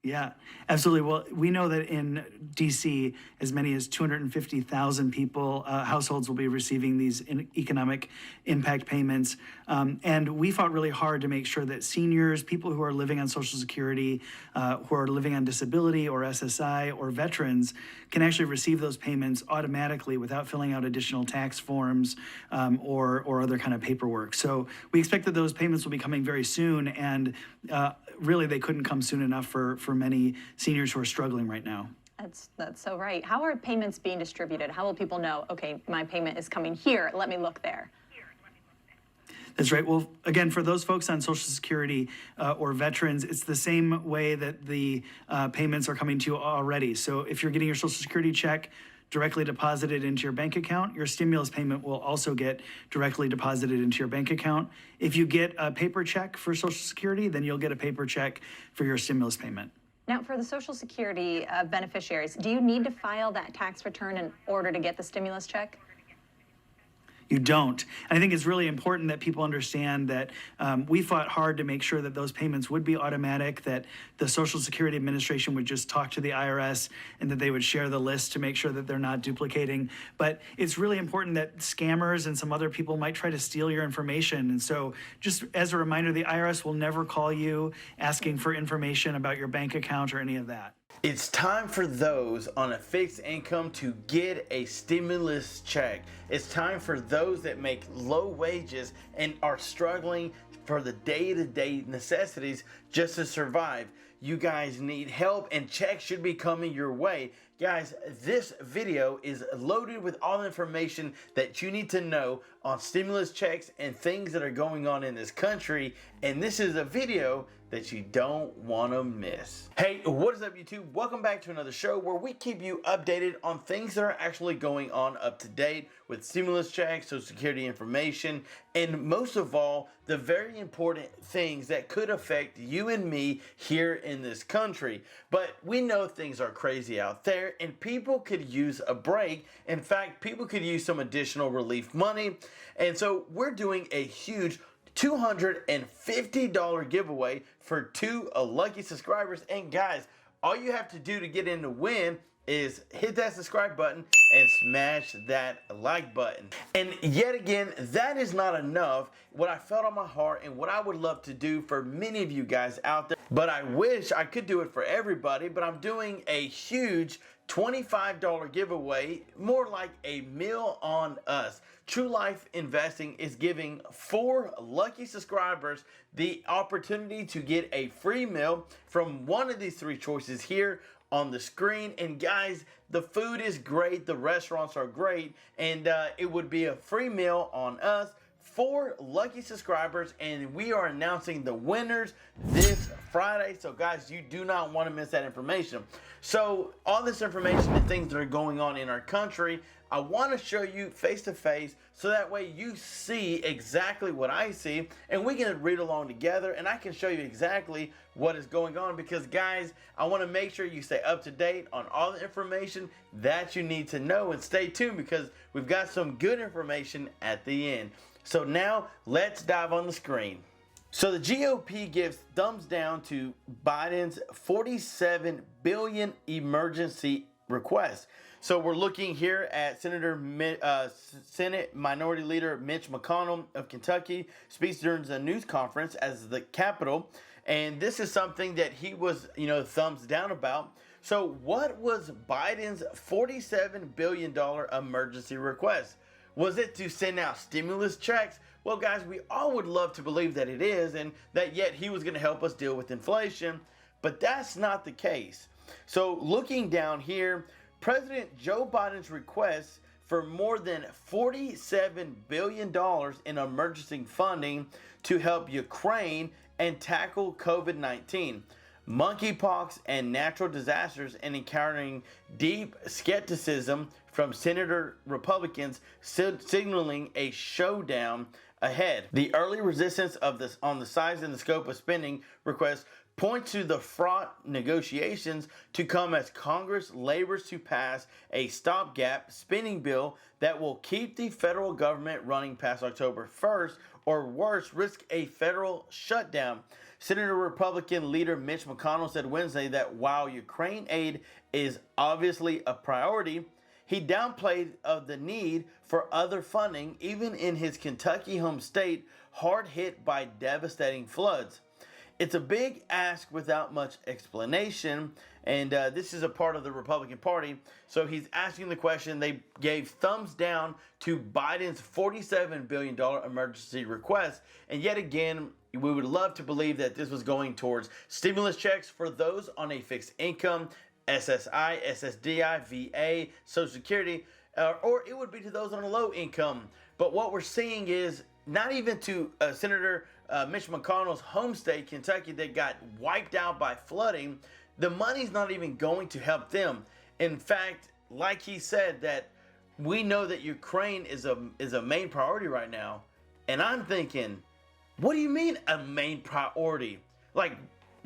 Yeah, absolutely. Well, we know that in DC, as many as 250,000 people, households will be receiving these economic impact payments. And we fought really hard to make sure that seniors, people who are living on Social Security, who are living on disability or SSI, or veterans can actually receive those payments automatically without filling out additional tax forms or other kind of paperwork. So we expect that those payments will be coming very soon. And really, they couldn't come soon enough for many seniors who are struggling right now. That's so right. How are payments being distributed? How will people know, okay, my payment is coming here, let me look there? That's right. Well, again, for those folks on Social Security or veterans, it's the same way that the payments are coming to you already. So if you're getting your Social Security check directly deposited into your bank account, your stimulus payment will also get directly deposited into your bank account. If you get a paper check for Social Security, then you'll get a paper check for your stimulus payment. Now, for the Social Security beneficiaries, do you need to file that tax return in order to get the stimulus check? You don't. And I think it's really important that people understand that we fought hard to make sure that those payments would be automatic, that the Social Security Administration would just talk to the IRS and that they would share the list to make sure that they're not duplicating. But it's really important that scammers and some other people might try to steal your information. And so just as a reminder, the IRS will never call you asking for information about your bank account or any of that. It's time for those on a fixed income to get a stimulus check. It's time for those that make low wages and are struggling for the day-to-day necessities just to survive. You guys need help and checks should be coming your way. Guys, this video is loaded with all the information that you need to know on stimulus checks and things that are going on in this country. And this is a video that you don't want to miss. Hey, what is up, YouTube? Welcome back to another show where we keep you updated on things that are actually going on up to date with stimulus checks, Social Security information, and most of all, the very important things that could affect you and me here in this country. But we know things are crazy out there and people could use a break. In fact, people could use some additional relief money. And so we're doing a huge $250 giveaway for 2 lucky subscribers. And guys, all you have to do to get in to win is hit that subscribe button and smash that like button. And yet again, that is not enough. What I felt on my heart and what I would love to do for many of you guys out there, but I wish I could do it for everybody, but I'm doing a huge $25 giveaway, more like a meal on us. True Life Investing is giving 4 lucky subscribers the opportunity to get a free meal from one of these 3 choices here on the screen. And guys, the food is great, the restaurants are great, and it would be a free meal on us. 4 lucky subscribers, and we are announcing the winners this Friday. So guys, you do not want to miss that information. So all this information and things that are going on in our country, I want to show you face to face so that way you see exactly what I see and we can read along together and I can show you exactly what is going on, because guys, I want to make sure you stay up to date on all the information that you need to know, and stay tuned because we've got some good information at the end. So now let's dive on the screen. So the GOP gives thumbs down to Biden's $47 billion emergency request. So we're looking here at Senate Minority Leader Mitch McConnell of Kentucky speaks during the news conference as the Capitol. And this is something that he was, thumbs down about. So what was Biden's $47 billion emergency request? Was it to send out stimulus checks? Well, guys, we all would love to believe that it is, and that yet he was going to help us deal with inflation, but that's not the case. So looking down here, President Joe Biden's request for more than $47 billion in emergency funding to help Ukraine and tackle COVID-19, monkeypox, and natural disasters, and encountering deep skepticism from Senator Republicans signaling a showdown ahead. The early resistance of this on the size and the scope of spending requests point to the fraught negotiations to come as Congress labors to pass a stopgap spending bill that will keep the federal government running past October 1st, or worse, risk a federal shutdown. Senator Republican leader Mitch McConnell said Wednesday that while Ukraine aid is obviously a priority, he downplayed the need for other funding, even in his Kentucky home state, hard hit by devastating floods. It's a big ask without much explanation, and this is a part of the Republican Party. So he's asking the question. They gave thumbs down to Biden's $47 billion emergency request, and yet again, we would love to believe that this was going towards stimulus checks for those on a fixed income, SSI, SSDI, VA, Social Security, or it would be to those on a low income. But what we're seeing is not even to Senator Mitch McConnell's home state, Kentucky, that got wiped out by flooding. The money's not even going to help them. In fact, like he said, that we know that Ukraine is a main priority right now. And I'm thinking, what do you mean a main priority? Like,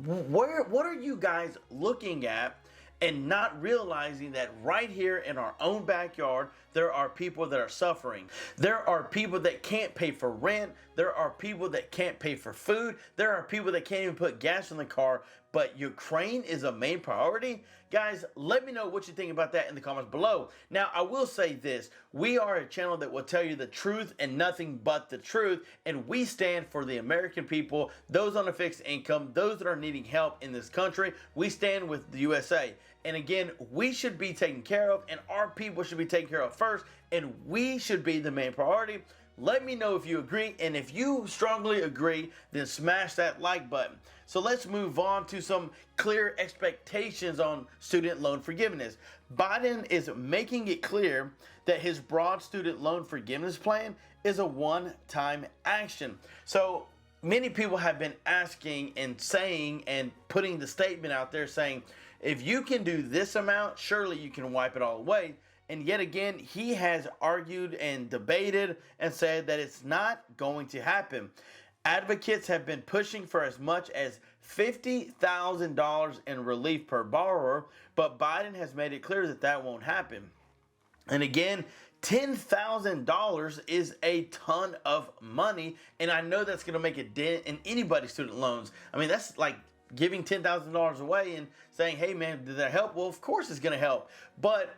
what are you guys looking at and not realizing that right here in our own backyard, there are people that are suffering. There are people that can't pay for rent. There are people that can't pay for food. There are people that can't even put gas in the car. But Ukraine is a main priority? Guys, let me know what you think about that in the comments below. Now, I will say this. We are a channel that will tell you the truth and nothing but the truth. And we stand for the American people, those on a fixed income, those that are needing help in this country. We stand with the USA. And again, we should be taken care of, and our people should be taken care of first, and we should be the main priority. Let me know if you agree, and if you strongly agree, then smash that like button. So let's move on to some clear expectations on student loan forgiveness. Biden is making it clear that his broad student loan forgiveness plan is a one-time action. So many people have been asking and saying and putting the statement out there saying, if you can do this amount, surely you can wipe it all away. And yet again, he has argued and debated and said that it's not going to happen. Advocates have been pushing for as much as $50,000 in relief per borrower, but Biden has made it clear that that won't happen. And again, $10,000 is a ton of money, and I know that's going to make a dent in anybody's student loans. I mean, that's like giving $10,000 away and saying, hey man, did that help? Well, of course it's going to help. But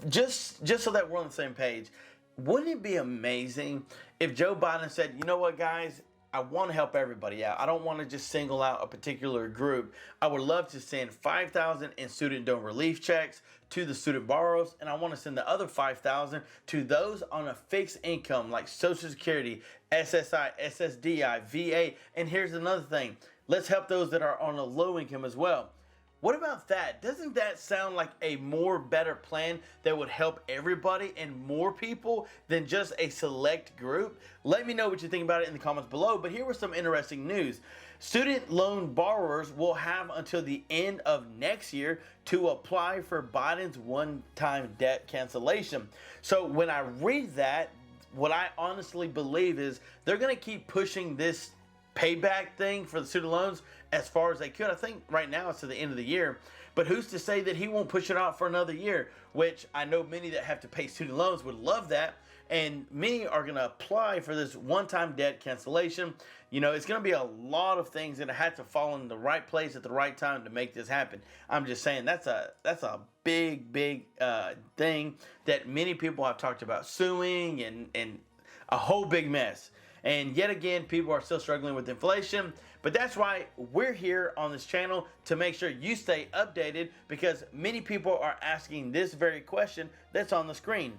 just so that we're on the same page, wouldn't it be amazing if Joe Biden said, you know what, guys, I want to help everybody out. I don't want to just single out a particular group. I would love to send $5,000 in student loan relief checks to the student borrowers, and I want to send the other $5,000 to those on a fixed income like Social Security, SSI, SSDI, VA. And here's another thing. Let's help those that are on a low income as well. What about that? Doesn't that sound like a better plan that would help everybody and more people than just a select group? Let me know what you think about it in the comments below. But here was some interesting news. Student loan borrowers will have until the end of next year to apply for Biden's one-time debt cancellation. So when I read that, what I honestly believe is they're going to keep pushing this payback thing for the student loans as far as they could. I think right now it's to the end of the year, but who's to say that he won't push it out for another year, which I know many that have to pay student loans would love that, and many are going to apply for this one-time debt cancellation. You know, it's going to be a lot of things that have to fall in the right place at the right time to make this happen. I'm just saying that's a big thing that many people have talked about suing and a whole big mess. And yet again, people are still struggling with inflation. But that's why we're here on this channel to make sure you stay updated, because many people are asking this very question that's on the screen.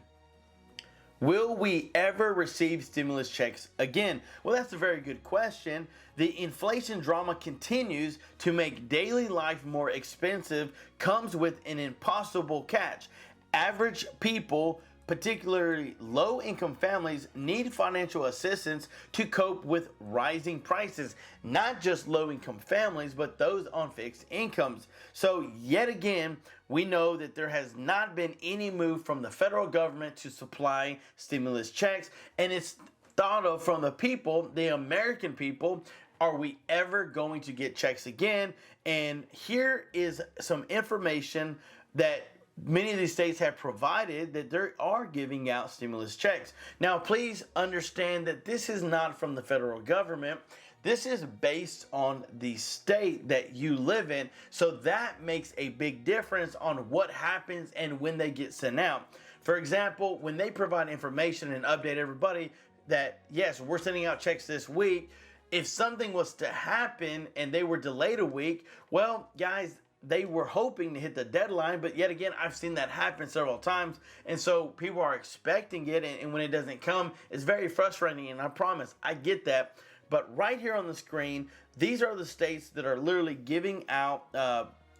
Will we ever receive stimulus checks again? Well, that's a very good question. The inflation drama continues to make daily life more expensive, comes with an impossible catch. Average people, particularly low-income families, need financial assistance to cope with rising prices. Not just low-income families, but those on fixed incomes. So yet again, we know that there has not been any move from the federal government to supply stimulus checks, and it's thought of from the people, the American people. Are we ever going to get checks again? And here is some information that many of these states have provided, that they are giving out stimulus checks. Now, please understand that this is not from the federal government. this is based on the state that you live in. So that makes a big difference on what happens and when they get sent out. For example, when they provide information and update everybody that, yes, we're sending out checks this week, if something was to happen and they were delayed a week, well, guys, they were hoping to hit the deadline, but yet again, I've seen that happen several times. And so people are expecting it, and when it doesn't come, it's very frustrating, and I promise, I get that. But right here on the screen, these are the states that are literally giving out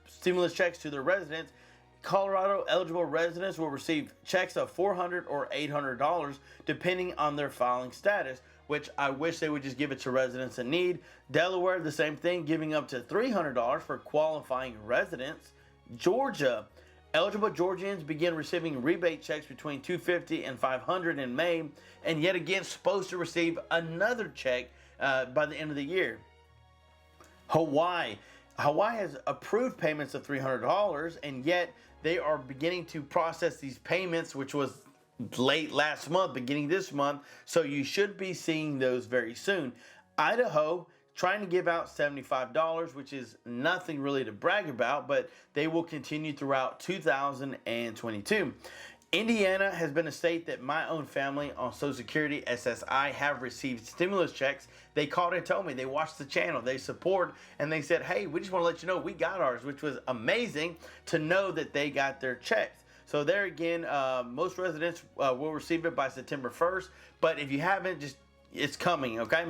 stimulus checks to their residents. Colorado eligible residents will receive checks of $400 or $800 depending on their filing status, which I wish they would just give it to residents in need. Delaware, the same thing, giving up to $300 for qualifying residents. Georgia, eligible Georgians begin receiving rebate checks between $250 and $500 in May, and yet again supposed to receive another check by the end of the year. Hawaii has approved payments of $300, and yet they are beginning to process these payments, which was late last month, beginning this month, so you should be seeing those very soon. Idaho trying to give out $75, which is nothing really to brag about, but they will continue throughout 2022. Indiana has been a state that my own family on Social Security, SSI, have received stimulus checks. They called and told me, they watched the channel, they support, and they said, hey, we just want to let you know we got ours, which was amazing to know that they got their checks. So there again, most residents will receive it by September 1st, but if you haven't, just it's coming, okay?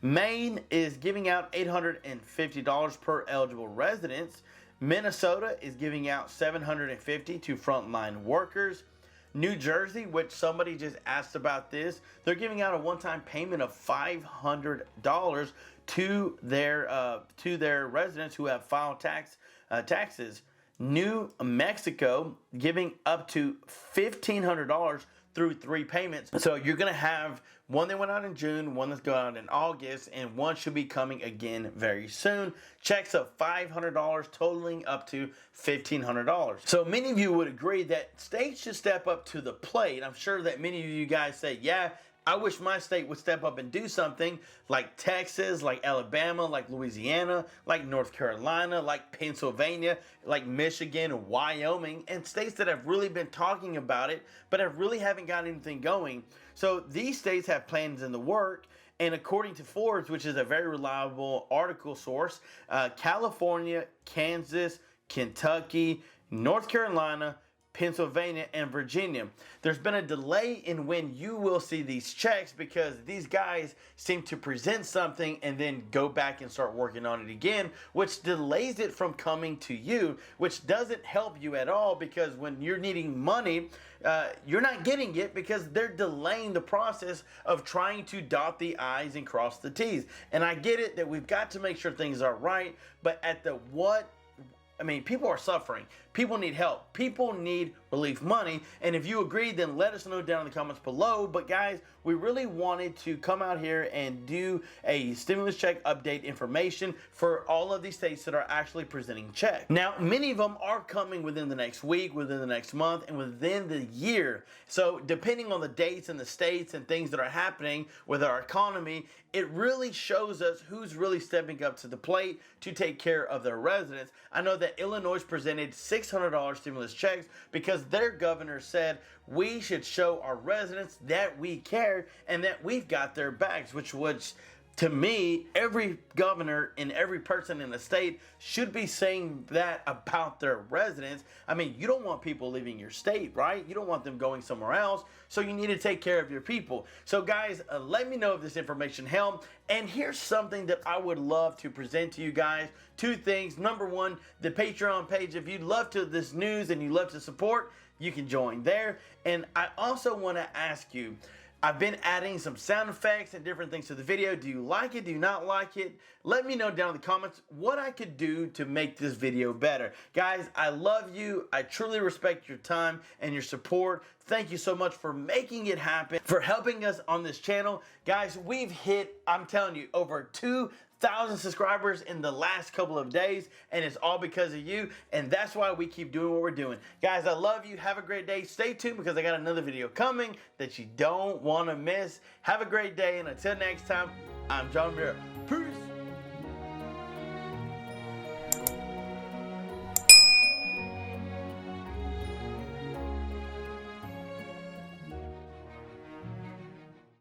Maine is giving out $850 per eligible residents. Minnesota is giving out $750 to frontline workers. New Jersey, which somebody just asked about this, they're giving out a one-time payment of $500 to their residents who have filed taxes. New Mexico giving up to $1,500 through 3 payments. So you're going to have one that went out in June, one that's going out in August, and one should be coming again very soon. Checks of $500 totaling up to $1,500. So many of you would agree that states should step up to the plate. I'm sure that many of you guys say, yeah, I wish my state would step up and do something like Texas, like Alabama, like Louisiana, like North Carolina, like Pennsylvania, like Michigan, Wyoming, and states that have really been talking about it, but have really haven't got anything going. So these states have plans in the work. And according to Forbes, which is a very reliable article source, California, Kansas, Kentucky, North Carolina, Pennsylvania, and Virginia. There's been a delay in when you will see these checks because these guys seem to present something and then go back and start working on it again, which delays it from coming to you, which doesn't help you at all because when you're needing money, you're not getting it because they're delaying the process of trying to dot the I's and cross the T's. And I get it that we've got to make sure things are right, but at the people are suffering. People need help. People need relief money. And if you agree, then let us know down in the comments below. But guys, we really wanted to come out here and do a stimulus check update information for all of these states that are actually presenting checks. Now, many of them are coming within the next week, within the next month, and within the year. So depending on the dates and the states and things that are happening with our economy, it really shows us who's really stepping up to the plate to take care of their residents. I know that Illinois presented $600 stimulus checks because their governor said we should show our residents that we care and that we've got their backs, which was, to me, every governor and every person in the state should be saying that about their residents. I mean, you don't want people leaving your state, right? You don't want them going somewhere else. So you need to take care of your people. So guys, let me know if this information helped. And here's something that I would love to present to you guys. 2 things. Number 1, the Patreon page. If you love this news and you love to support, you can join there. And I also want to ask you, I've been adding some sound effects and different things to the video. Do you like it? Do you not like it? Let me know down in the comments what I could do to make this video better. Guys, I love you. I truly respect your time and your support. Thank you so much for making it happen, for helping us on this channel. Guys, we've hit, I'm telling you, over 2,000 subscribers in the last couple of days, and it's all because of you, and that's why we keep doing what we're doing. Guys, I love you. Have a great day. Stay tuned because I got another video coming that you don't want to miss. Have a great day, and until next time, I'm John Muir.